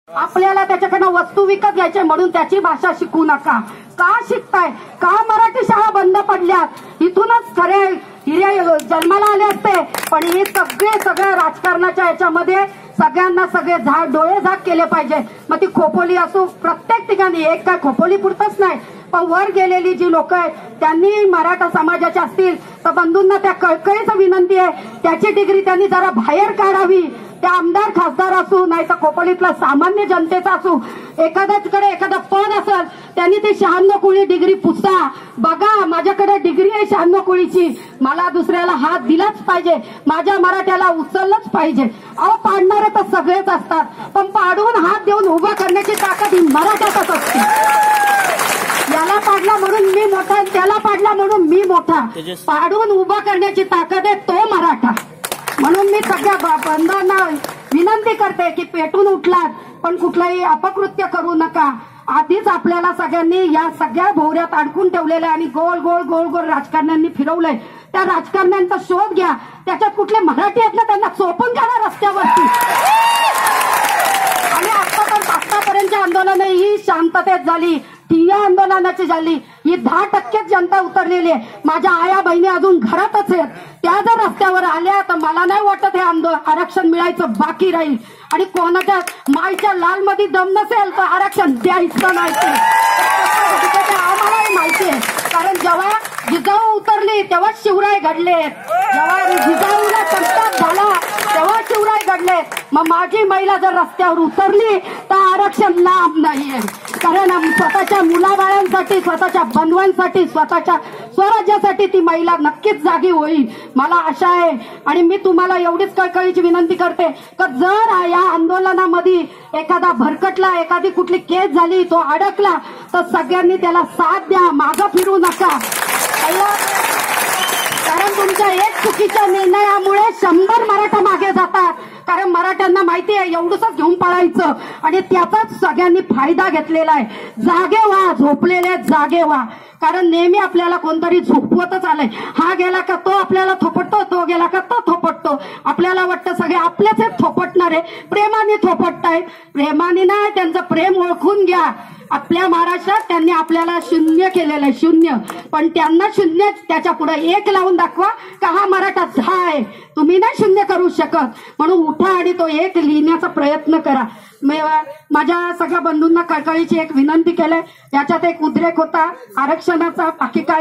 आपल्याला त्याच्याकडनं वस्तू विकत घ्यायचे म्हणून त्याची भाषा शिकू नका. का शिकताय? का मराठी शाळा बंद पडल्यात? इथूनच खरे हिरे जन्माला आले असते. पण हे सगळं राजकारणाच्या याच्यामध्ये सगळ्यांना सगळे डोळे झाक केले पाहिजे. मग ती खोपोली असो, प्रत्येक ठिकाणी, एक काय खोपोली पुरतच नाही, पण वर गेलेली जी लोक आहेत त्यांनी मराठा समाजाचे असतील तर बंधूंना त्या कळकळीचं विनंती आहे, त्याची डिग्री त्यांनी जरा बाहेर काढावी. त्या आमदार खासदार असू नाही तर खोपोलीतला सामान्य जनतेचा असू, एखाद्याकडे एखादं पद असेल त्यांनी ती 96 कुळी डिग्री पुसा. बघा माझ्याकडे डिग्री आहे 96 कुळीची, मला दुसऱ्याला हात दिलाच पाहिजे, माझ्या मराठ्याला उचललंच पाहिजे. अहो पाडणारे तर सगळेच असतात, पण पाडून हात देऊन उभा करण्याची ताकद ही मराठ्यातच असते. याला पाडला म्हणून मी मोठा, त्याला पाडला म्हणून मी मोठा, पाडून उभा करण्याची ताकद आहे तो मराठा. म्हणून मी सगळ्या बंधांना विनंती करते की पेटून उठलात पण कुठलंही अपकृत्य करू नका. आधीच आपल्याला सगळ्यांनी या सगळ्या भोवऱ्यात अडकून ठेवलेलं आणि गोल गोल गोल गोल राजकारण्यांनी फिरवलंय. त्या राजकारण्यांचा शोध घ्या, त्याच्यात कुठले मराठी आहेत ना त्यांना चोपून घ्या रस्त्यावरती. आणि आतापर्यंतची आंदोलन ही शांततेत झाली, ठिय्या आंदोलनाची झाली. ही 10% जनता उतरलेली आहे. माझ्या आया बहिणी अजून घरातच आहेत, त्या जर रस्त्यावर आल्या तर मला नाही वाटत हे आरक्षण मिळायचं बाकी राहील. आणि कोणाच्या माईच्या लाल मध्ये दम नसेल तर आरक्षण द्यायचं नाही. आम्हालाही माहिती आहे, कारण जेव्हा जिजाऊ उतरली तेव्हा शिवराय घडले, जेव्हा जिजाऊला संताप झाला तेव्हा शिवराय घडले. मग माझी महिला जर रस्त्यावर उतरली तर आरक्षण लाभ नाहीये, कारण स्वतःच्या मुलाबाळांसाठी, स्वतःच्या बंधवांसाठी, स्वतःच्या स्वराज्यासाठी ती महिला नक्कीच जागी होईल, मला आशा आहे. आणि मी तुम्हाला एवढीच कळकळीची विनंती करते की जर या आंदोलनामध्ये एखादा भरकटला, एखादी कुठली केस झाली, तो अडकला तर सगळ्यांनी त्याला साथ द्या, मागं फिरू नका. कारण तुमच्या एक चुकीच्या निर्णयामुळे 100 मराठा मागे जातात. कारण मराठ्यांना माहिती आहे एवढंच घेऊन पळायचं आणि त्याचाच सगळ्यांनी फायदा घेतलेला आहे. जागे व्हा, झोपलेले जागे व्हा. कारण नेहमी आपल्याला कोणतरी झोपवतच आलंय. हा गेला का तो आपल्याला थोपटतो, तो गेला का तो थोपटतो. आपल्याला वाटतं सगळे आपलेच थोपटणारे, प्रेमाने थोपटतायत. प्रेमाने नाही, त्यांचं प्रेम ओळखून घ्या. आपल्या महाराष्ट्रात त्यांनी आपल्याला शून्य केलेलं आहे, शून्य. पण त्यांना शून्य, त्याच्या पुढे 1 लावून दाखवा का हा मराठा 10 आहे. तुम्ही नाही शून्य करू शकत. म्हणून उठा आणि तो 1 लिहिण्याचा प्रयत्न करा. माझ्या सगळ्या बंधूंना कळकळीची एक विनंती केली. याच्यात एक उद्रेक होता आरक्षणाचा, बाकी काय